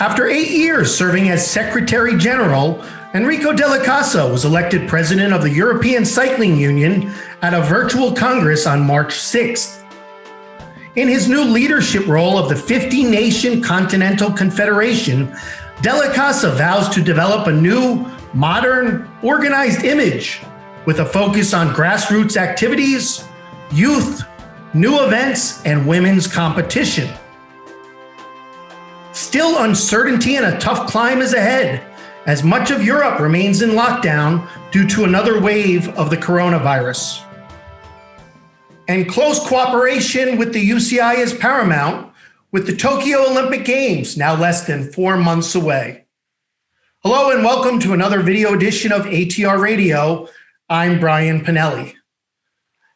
After 8 years serving as Secretary General, Enrico Della Casa was elected President of the European Cycling Union at a virtual Congress on March 6th. In his new leadership role of the 50-nation Continental Confederation, Della Casa vows to develop a new, modern, organized image with a focus on grassroots activities, youth, new events, and women's competition. Still, uncertainty and a tough climb is ahead, as much of Europe remains in lockdown due to another wave of the coronavirus. And close cooperation with the UCI is paramount, with the Tokyo Olympic Games now less than 4 months away. Hello and welcome to another video edition of ATR Radio. I'm Brian Pinelliin.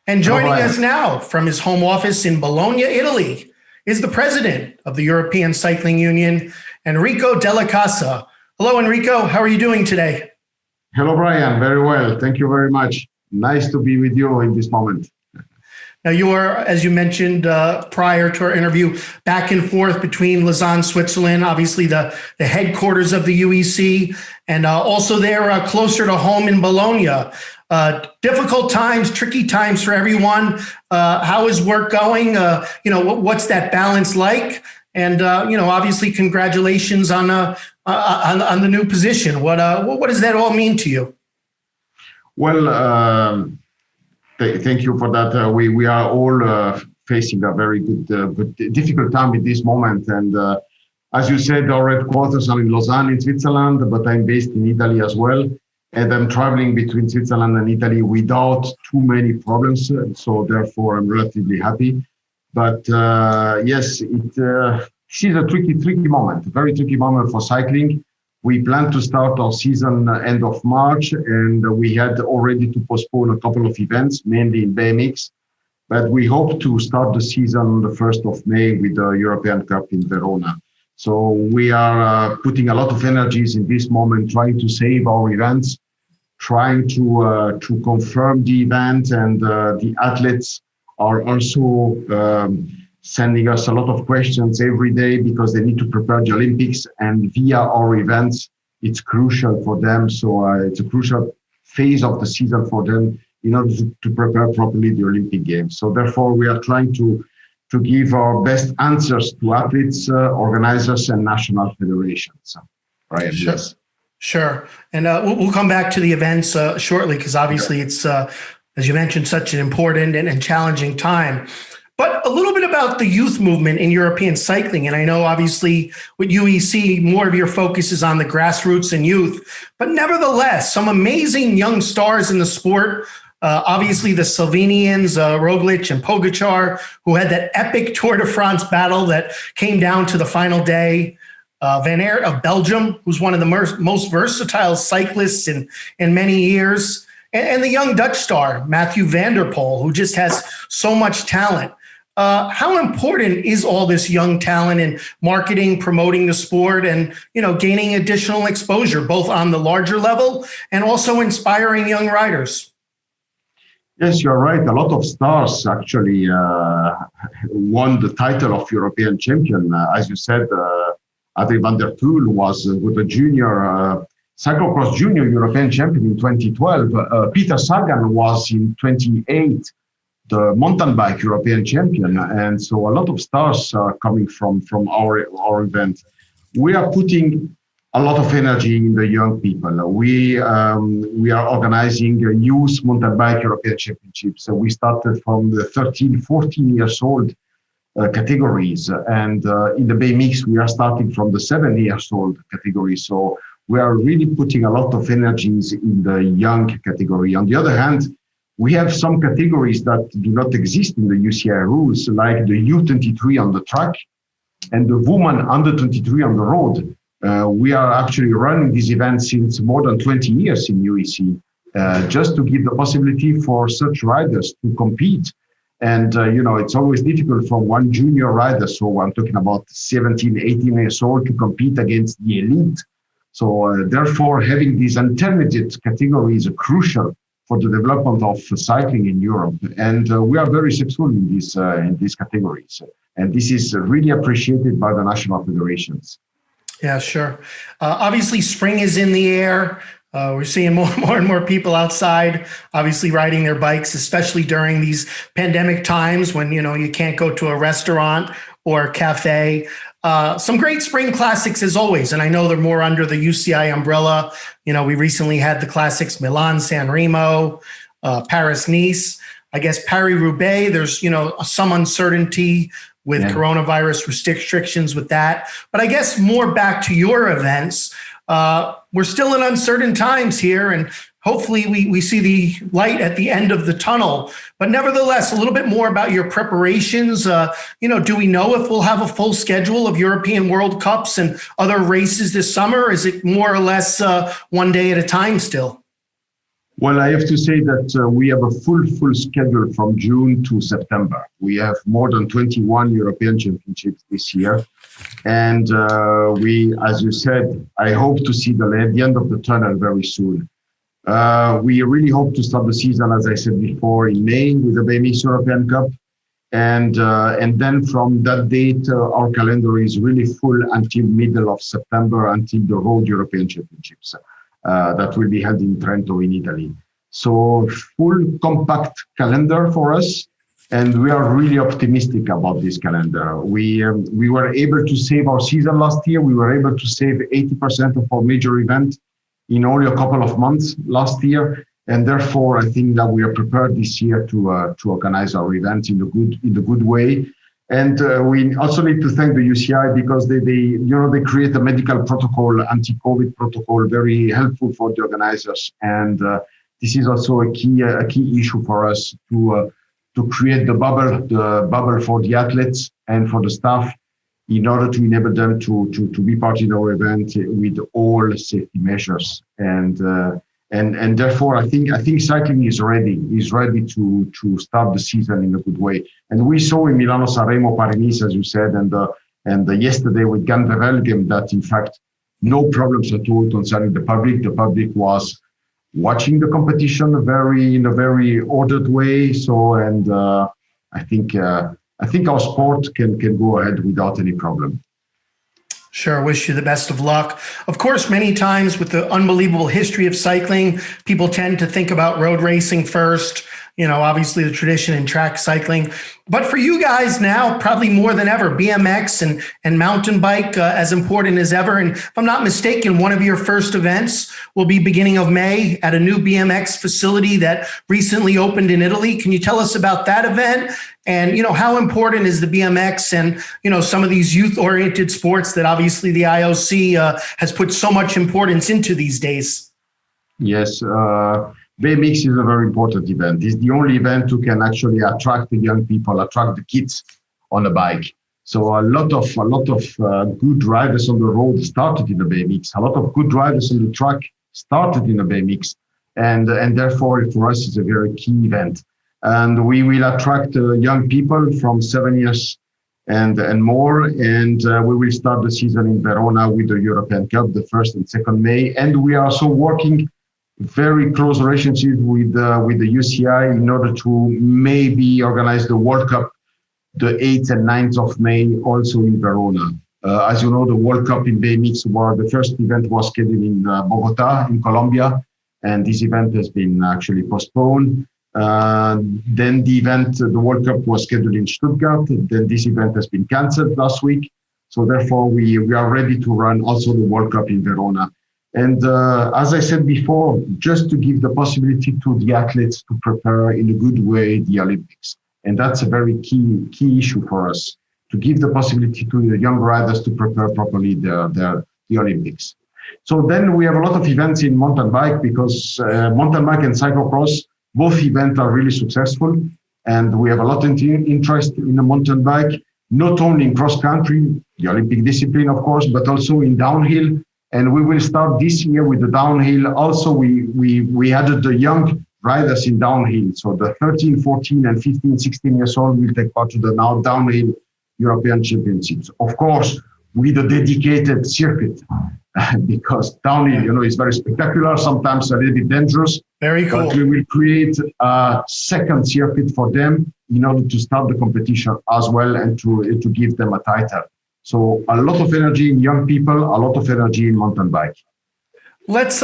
And joining us now from his home office in Bologna, Italy, is the president of the European Cycling Union, Enrico Della Casa. Hello, Enrico. How are you doing today? Hello, Brian. Very well. Thank you very much. Nice to be with you in this moment. Now, you are, as you mentioned prior to our interview, back and forth between Lausanne, Switzerland, obviously the headquarters of the UEC, and also there closer to home in Bologna. Difficult times, tricky times for everyone. How is work going? What's that balance like? And obviously, congratulations on the new position. What does that all mean to you? Well, thank you for that. We are all facing a very good, difficult time at this moment. And as you said, our headquarters are in Lausanne, in Switzerland, but I'm based in Italy as well. And I'm traveling between Switzerland and Italy without too many problems. So therefore, I'm relatively happy. But yes, this is a tricky moment, a very tricky moment for cycling. We plan to start our season end of March, and we had already to postpone a couple of events, mainly in BMX. But we hope to start the season on the 1st of May with the European Cup in Verona. So we are putting a lot of energies in this moment, trying to save our events, trying to confirm the event, and the athletes are also sending us a lot of questions every day because they need to prepare the Olympics, and via our events, it's crucial for them. So it's a crucial phase of the season for them in order to prepare properly the Olympic Games. So therefore, we are trying to give our best answers to athletes, organizers, and national federations. Right? Sure. Yes. Sure. And we'll come back to the events shortly, because obviously it's, as you mentioned, such an important and challenging time. But a little bit about the youth movement in European cycling. And I know, obviously, with UEC, more of your focus is on the grassroots and youth. But nevertheless, some amazing young stars in the sport. Obviously, the Slovenians, Roglic and Pogačar, who had that epic Tour de France battle that came down to the final day. Van Aert of Belgium, who's one of the most versatile cyclists in many years. And the young Dutch star, Mathieu van der Poel, who just has so much talent. How important is all this young talent in marketing, promoting the sport, and gaining additional exposure, both on the larger level and also inspiring young riders? Yes, you're right. A lot of stars actually won the title of European champion. As you said, Mathieu van der Poel was with the junior cyclocross junior European champion in 2012. Peter Sagan was in 2008 the mountain bike European champion, and so a lot of stars are coming from our event. We are putting a lot of energy in the young people. We are organizing a youth mountain bike European championships. So we started from the 13, 14 years old categories, and in the BMX we are starting from the 7 years old category. So we are really putting a lot of energies in the young category. On the other hand, we have some categories that do not exist in the UCI rules, like the U23 on the track and the woman under 23 on the road. We are actually running these events since more than 20 years in UEC, just to give the possibility for such riders to compete. And, it's always difficult for one junior rider, so I'm talking about 17, 18 years old, to compete against the elite. So therefore, having these intermediate categories are crucial for the development of cycling in Europe. And we are very successful in these categories. And this is really appreciated by the national federations. Yeah, sure. Obviously, spring is in the air. We're seeing more and more people outside, obviously riding their bikes, especially during these pandemic times when, you can't go to a restaurant or a cafe. Some great spring classics as always. And I know they're more under the UCI umbrella. We recently had the classics Milan, San Remo, Paris, Nice. I guess Paris-Roubaix, there's, some uncertainty with coronavirus restrictions with that. But I guess more back to your events. We're still in uncertain times here, and hopefully we see the light at the end of the tunnel. But nevertheless, a little bit more about your preparations. Do we know if we'll have a full schedule of European World Cups and other races this summer? Or is it more or less one day at a time still? Well, I have to say that we have a full schedule from June to September. We have more than 21 European Championships this year. And we, as you said, I hope to see the end of the tunnel very soon. We really hope to start the season, as I said before, in May with the BMX European Cup. And then from that date, our calendar is really full until middle of September, until the Road European Championships. That will be held in Trento in Italy. So full compact calendar for us. And we are really optimistic about this calendar. We were able to save our season last year. We were able to save 80% of our major event in only a couple of months last year. And therefore, I think that we are prepared this year to organize our events in the good way. And we also need to thank the UCI because they create a medical protocol, anti-COVID protocol, very helpful for the organizers. And this is also a key issue for us to create the bubble for the athletes and for the staff in order to enable them to be part in our event with all safety measures. And therefore, I think cycling is ready to start the season in a good way. And we saw in Milano, Sanremo, Paris-Nice, as you said, and yesterday with Gandevelgem that in fact no problems at all concerning the public. The public was watching the competition in a very ordered way. So I think our sport can go ahead without any problem. Sure. Wish you the best of luck. Of course, many times with the unbelievable history of cycling, people tend to think about road racing first, obviously the tradition in track cycling. But for you guys now, probably more than ever, BMX and mountain bike as important as ever. And if I'm not mistaken, one of your first events will be beginning of May at a new BMX facility that recently opened in Italy. Can you tell us about that event? And, how important is the BMX and, some of these youth-oriented sports that obviously the IOC has put so much importance into these days? Yes, BMX is a very important event. It's the only event who can actually attract the young people, attract the kids on a bike. So a lot of good riders on the road started in the BMX. A lot of good riders on the track started in the BMX. And therefore, for us, it's a very key event. And we will attract young people from 7 years and more. And we will start the season in Verona with the European Cup, the 1st and 2nd May. And we are also working very close relationship with the UCI in order to maybe organize the World Cup the 8th and 9th of May also in Verona. As you know, the World Cup in BMX, the first event was scheduled in Bogota in Colombia, and this event has been actually postponed. Then the World Cup was scheduled in Stuttgart. Then this event has been cancelled last week. So therefore, we are ready to run also the World Cup in Verona. And as I said before, just to give the possibility to the athletes to prepare in a good way the Olympics. And that's a very key issue for us, to give the possibility to the young riders to prepare properly the Olympics. So then we have a lot of events in mountain bike because mountain bike and cyclocross, both events are really successful. And we have a lot of interest in the mountain bike, not only in cross country, the Olympic discipline, of course, but also in downhill. And we will start this year with the downhill. Also, we added the young riders in downhill. So the 13, 14, and 15, 16 years old will take part to the now downhill European Championships. Of course, with a dedicated circuit, because downhill, is very spectacular, sometimes a little bit dangerous. Very cool. But we will create a second circuit for them in order to start the competition as well and to give them a title. So a lot of energy in young people, a lot of energy in mountain bike. Let's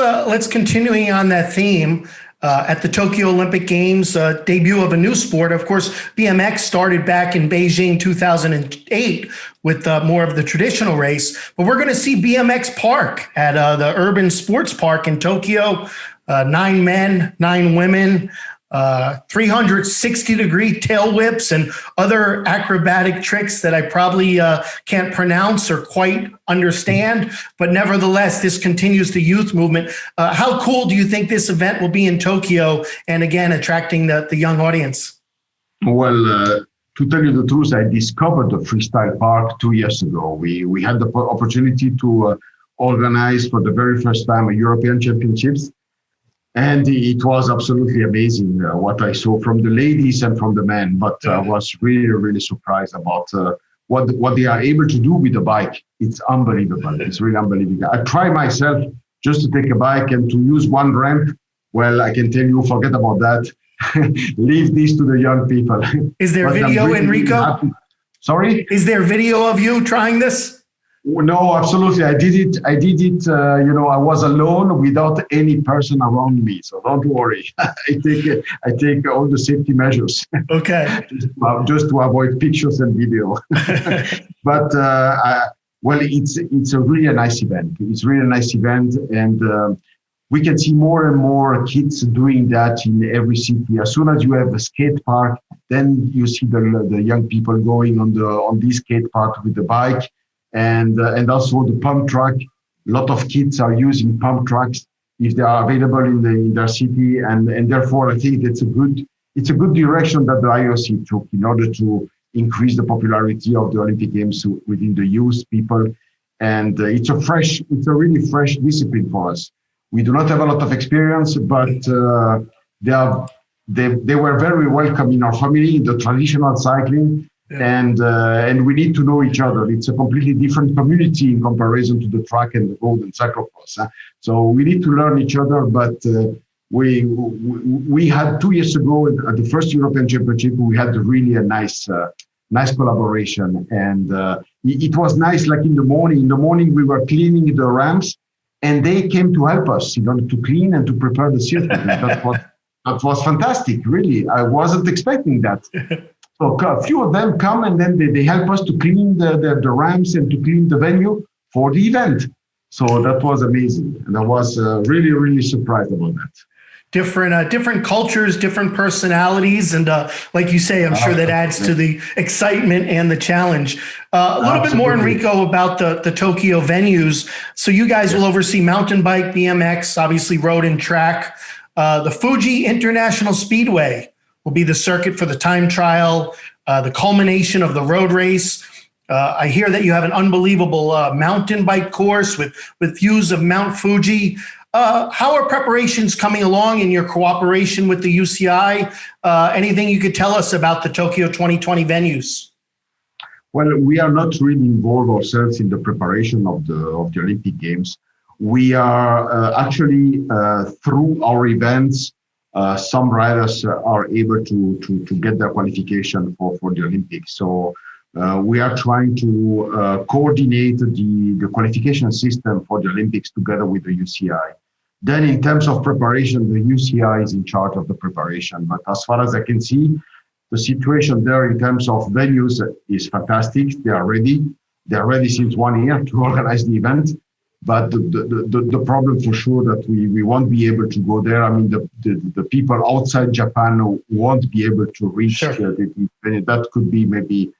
continuing on that theme. At the Tokyo Olympic Games, debut of a new sport. Of course, BMX started back in Beijing 2008 with more of the traditional race, but we're going to see BMX Park at the Urban Sports Park in Tokyo. 9 men, 9 women, 360-degree tail whips and other acrobatic tricks that I probably can't pronounce or quite understand, but nevertheless, this continues the youth movement. How cool do you think this event will be in Tokyo and again, attracting the young audience? Well, to tell you the truth, I discovered the Freestyle Park 2 years ago. We had the opportunity to organize for the very first time a European Championships. And it was absolutely amazing what I saw from the ladies and from the men. But I was really, really surprised about what they are able to do with the bike. It's unbelievable. It's really unbelievable. I try myself just to take a bike and to use one ramp. Well, I can tell you, forget about that. Leave this to the young people. Is there video, really, Enrico? Sorry? Is there video of you trying this? No, absolutely. I did it. I I was alone without any person around me. So don't worry. I take all the safety measures. Okay. just to avoid pictures and video. But well, it's a really nice event. It's really a nice event, and we can see more and more kids doing that in every city. As soon as you have a skate park, then you see the young people going on this skate park with the bike. And also the pump track. A lot of kids are using pump tracks if they are available in their city, and therefore I think it's a good direction that the IOC took in order to increase the popularity of the Olympic Games within the youth people. And it's a really fresh discipline for us. We do not have a lot of experience, but they were very welcome in our family in the traditional cycling. Yeah. And we need to know each other. It's a completely different community in comparison to the track and the road and cyclocross. So we need to learn each other. But we had 2 years ago at the first European Championship, we had really a nice collaboration, and it was nice. Like in the morning we were cleaning the ramps, and they came to help us in order to clean and to prepare the circuit. that was fantastic. Really, I wasn't expecting that. So a few of them come and then they help us to clean the ramps and to clean the venue for the event. So that was amazing. And I was really, really surprised about that. Different cultures, different personalities. And like you say, I'm sure that adds to the excitement and the challenge. A little bit more, Enrico, about the Tokyo venues. So you guys will oversee mountain bike, BMX, obviously road and track. The Fuji International Speedway will be the circuit for the time trial, the culmination of the road race. I hear that you have an unbelievable mountain bike course with views of Mount Fuji. How are preparations coming along in your cooperation with the UCI? Anything you could tell us about the Tokyo 2020 venues? Well, we are not really involved ourselves in the preparation of the Olympic Games. We are actually through our events. Some riders are able to get their qualification for the Olympics. So we are trying to coordinate the qualification system for the Olympics together with the UCI. Then in terms of preparation, the UCI is in charge of the preparation. But as far as I can see, the situation there in terms of venues is fantastic. They are ready. They are ready since 1 year to organize the event. But the problem for sure that we won't be able to go there. I mean, the people outside Japan won't be able to reach. Sure. That could be maybe,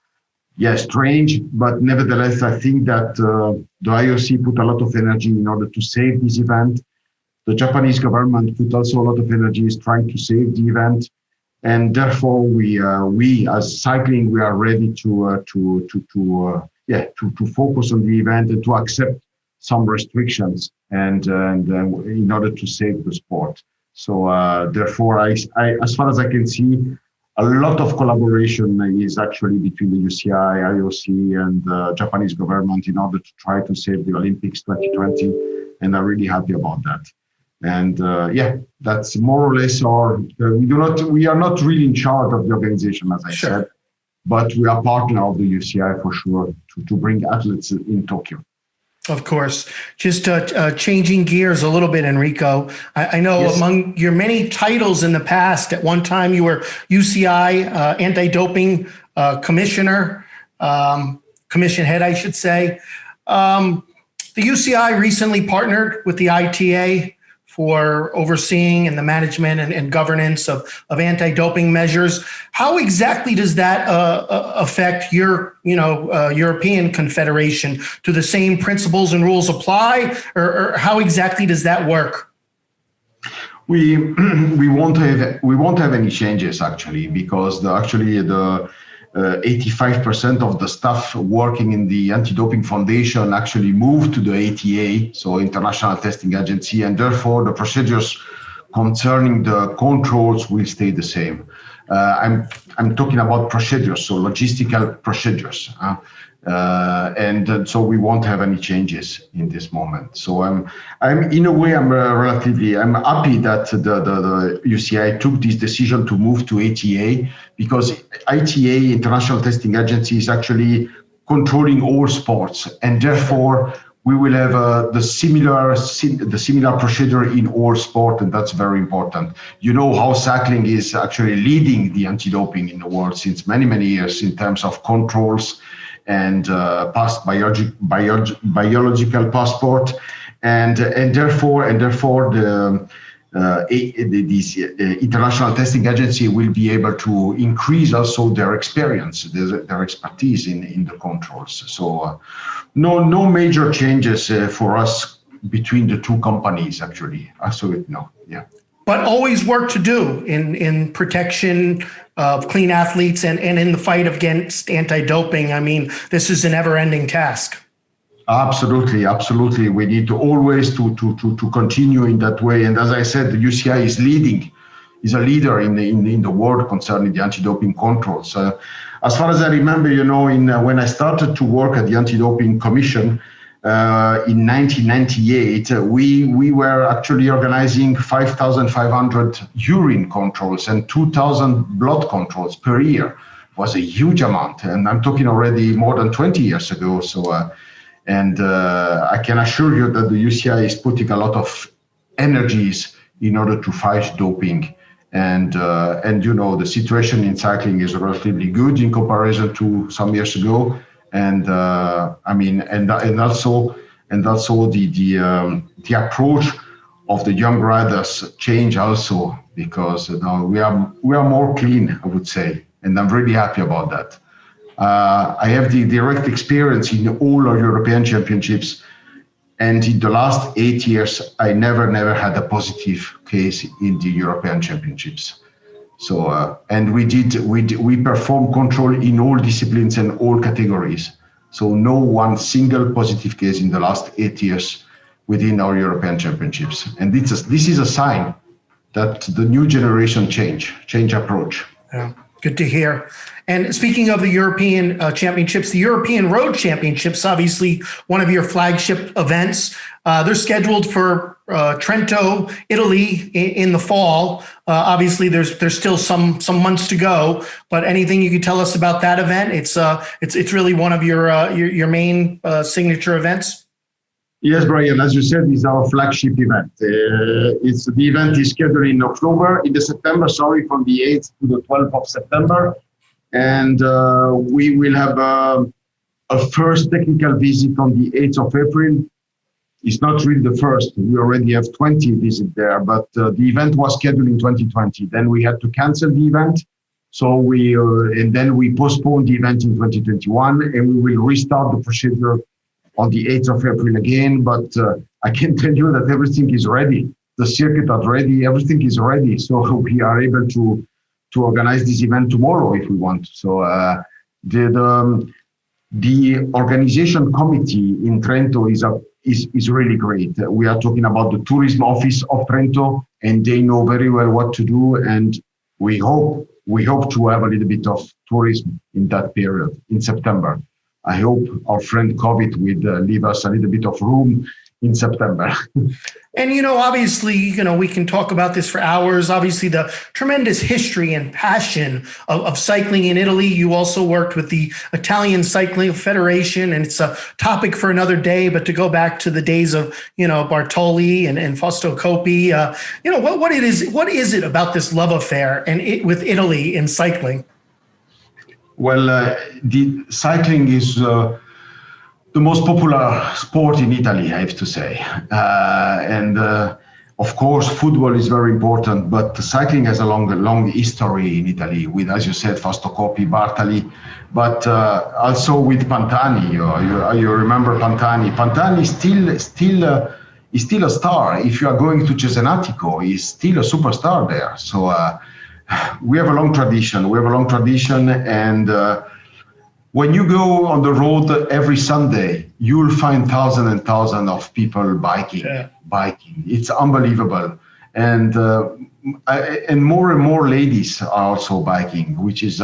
strange. But nevertheless, I think that the IOC put a lot of energy in order to save this event. The Japanese government put also a lot of energy trying to save the event. And therefore, we as cycling, we are ready to focus on the event and to accept some restrictions and in order to save the sport. So therefore, I as far as I can see, a lot of collaboration is actually between the UCI, IOC, and the Japanese government in order to try to save the Olympics 2020. And I'm really happy about that. And that's more or less our. We are not really in charge of the organization, as I said. but we are partner of the UCI for sure to bring athletes in Tokyo. Of course. Just changing gears a little bit, Enrico. I know yes. Among your many titles in the past, at one time you were UCI Antidoping Commissioner, Commission Head, I should say. The UCI recently partnered with the ITA for overseeing and the management and governance of anti-doping measures. How exactly does that affect your, European Confederation? Do the same principles and rules apply, or how exactly does that work? We won't have any changes actually, because the 85% of the staff working in the Anti-Doping Foundation actually moved to the ATA, so International Testing Agency, and therefore the procedures concerning the controls will stay the same. I'm talking about procedures, so logistical procedures, and so we won't have any changes in this moment. So I'm in a way I'm happy that the UCI took this decision to move to ATA, because ITA, International Testing Agency, is actually controlling all sports, and therefore we will have the similar procedure in all sport, and that's very important. You know how cycling is actually leading the anti-doping in the world since many years in terms of controls and past biological passport, and therefore this International Testing Agency will be able to increase also their experience, their expertise in the controls. So no major changes for us between the two companies, actually. Absolutely no. Yeah. But always work to do in protection of clean athletes and in the fight against anti-doping. I mean, this is a never-ending task. Absolutely. We need to always to continue in that way. And as I said, the UCI is a leader in the world concerning the anti-doping controls. As far as I remember, when I started to work at the Anti-Doping Commission in 1998, we were actually organizing 5,500 urine controls and 2,000 blood controls per year. It was a huge amount, and I'm talking already more than 20 years ago. So. I can assure you that the UCI is putting a lot of energies in order to fight doping, and the situation in cycling is relatively good in comparison to some years ago, and also the approach of the young riders change also, because now we are more clean, I would say, and I'm really happy about that. I have the direct experience in all our European championships, and in the last 8 years, I never had a positive case in the European championships. So, and we perform control in all disciplines and all categories. So no one single positive case in the last 8 years within our European championships. And this is a sign that the new generation change approach. Yeah, good to hear. And speaking of the European championships, the European Road Championships, obviously one of your flagship events, they're scheduled for Trento, Italy in the fall. Obviously, there's still some months to go, but anything you could tell us about that event? It's really one of your main signature events. Yes, Brian, as you said, it's our flagship event. The event is scheduled in September, from the 8th to the 12th of September. And we will have a first technical visit on the 8th of April. It's not really the first. We already have 20 visits there, but the event was scheduled in 2020. Then we had to cancel the event. So then we postponed the event in 2021, and we will restart the procedure on the 8th of April again. But I can tell you that everything is ready. The circuit is ready, everything is ready. So we are able to organize this event tomorrow if we want. So the organization committee in Trento is really great. We are talking about the tourism office of Trento, and they know very well what to do. And we hope to have a little bit of tourism in that period in September. I hope our friend COVID will leave us a little bit of room in September. And, obviously, we can talk about this for hours. Obviously, the tremendous history and passion of cycling in Italy. You also worked with the Italian Cycling Federation, and it's a topic for another day. But to go back to the days of, Bartoli and Fausto Coppi, what is it about this love affair with Italy in cycling? Well, the cycling is the most popular sport in Italy, I have to say. And of course, football is very important, but cycling has a long history in Italy with, as you said, Fausto Coppi, Bartali, but also with Pantani. You remember Pantani. Pantani is still a star. If you are going to Cesenatico, he's still a superstar there. So we have a long tradition. And when you go on the road every Sunday, you will find thousands and thousands of people biking. It's unbelievable. And more and more ladies are also biking, which is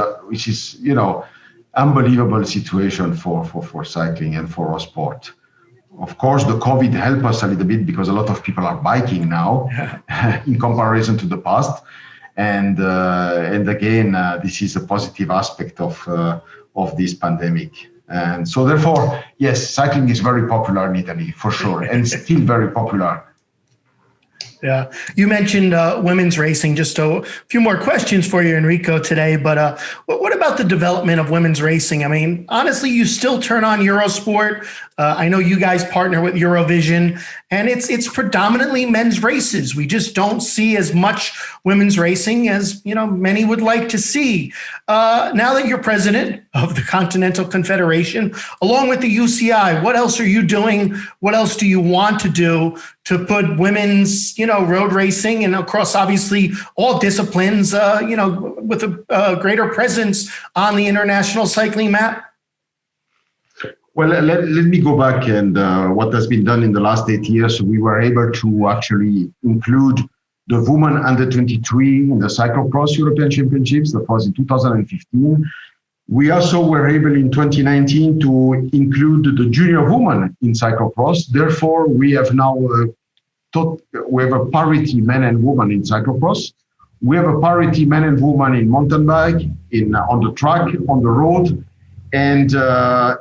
unbelievable situation for cycling and for our sport. Of course, the COVID helped us a little bit because a lot of people are biking now in comparison to the past. And again, this is a positive aspect of this pandemic. And so therefore, yes, cycling is very popular in Italy, for sure, and still very popular. Yeah. You mentioned women's racing. Just a few more questions for you, Enrico, today. But what about the development of women's racing? I mean, honestly, you still turn on Eurosport. I know you guys partner with Eurovision, and it's predominantly men's races. We just don't see as much women's racing as many would like to see. Now that you're president of the Continental Confederation, along with the UCI, what else are you doing? What else do you want to do to put women's, road racing and across obviously all disciplines, with a greater presence on the international cycling map? Well, let me go back and what has been done in the last 8 years. We were able to actually include the women under 23 in the cyclocross European Championships. That was in 2015. We also were able in 2019 to include the junior women in cyclocross. Therefore, we have now we have a parity men and women in cyclocross. We have a parity men and women in mountain bike, on the track, on the road. And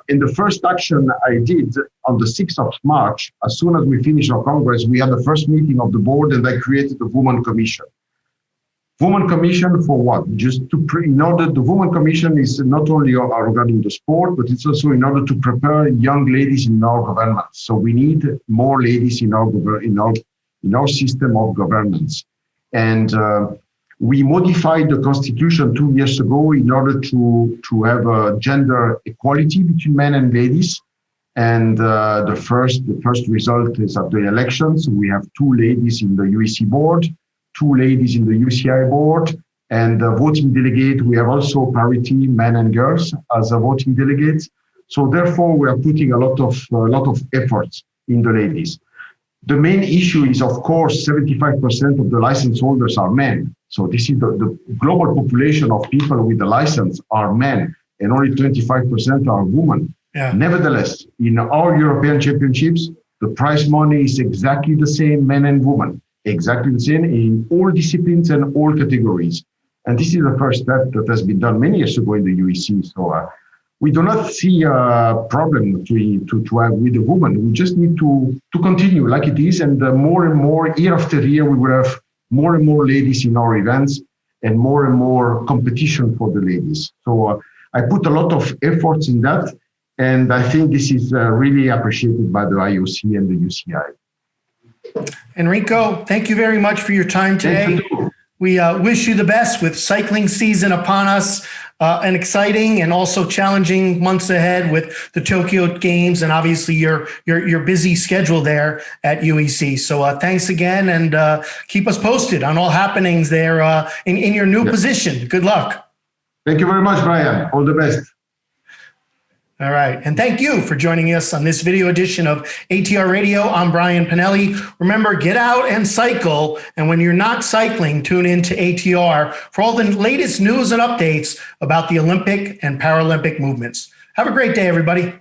in the first action I did on the 6th of March, as soon as we finished our Congress, we had the first meeting of the board and I created the Women Commission. Women Commission for what? The Women Commission is not only regarding the sport, but it's also in order to prepare young ladies in our government. So we need more ladies in our system of governance. And we modified the constitution 2 years ago in order to have a gender equality between men and ladies. And the first result is at the elections. We have 2 ladies in the UEC board, 2 ladies in the UCI board, and the voting delegate. We have also parity men and girls as a voting delegates. So therefore, we are putting a lot of efforts in the ladies. The main issue is, of course, 75% of the license holders are men. So this is the global population of people with the license are men, and only 25% are women. Yeah. Nevertheless, in our European Championships, the prize money is exactly the same, men and women, exactly the same in all disciplines and all categories. And this is the first step that has been done many years ago in the UEC. So we do not see a problem to have with the women. We just need to continue like it is, and more and more, year after year, we will have more and more ladies in our events and more competition for the ladies. So I put a lot of efforts in that, and I think this is really appreciated by the IOC and the UCI. Enrico, thank you very much for your time today. We wish you the best with cycling season upon us, an exciting and also challenging months ahead with the Tokyo Games and obviously your busy schedule there at UEC. So thanks again, and keep us posted on all happenings there in your new position. Good luck. Thank you very much, Brian. All the best. All right. And thank you for joining us on this video edition of ATR Radio. I'm Brian Pinelli. Remember, get out and cycle. And when you're not cycling, tune in to ATR for all the latest news and updates about the Olympic and Paralympic movements. Have a great day, everybody.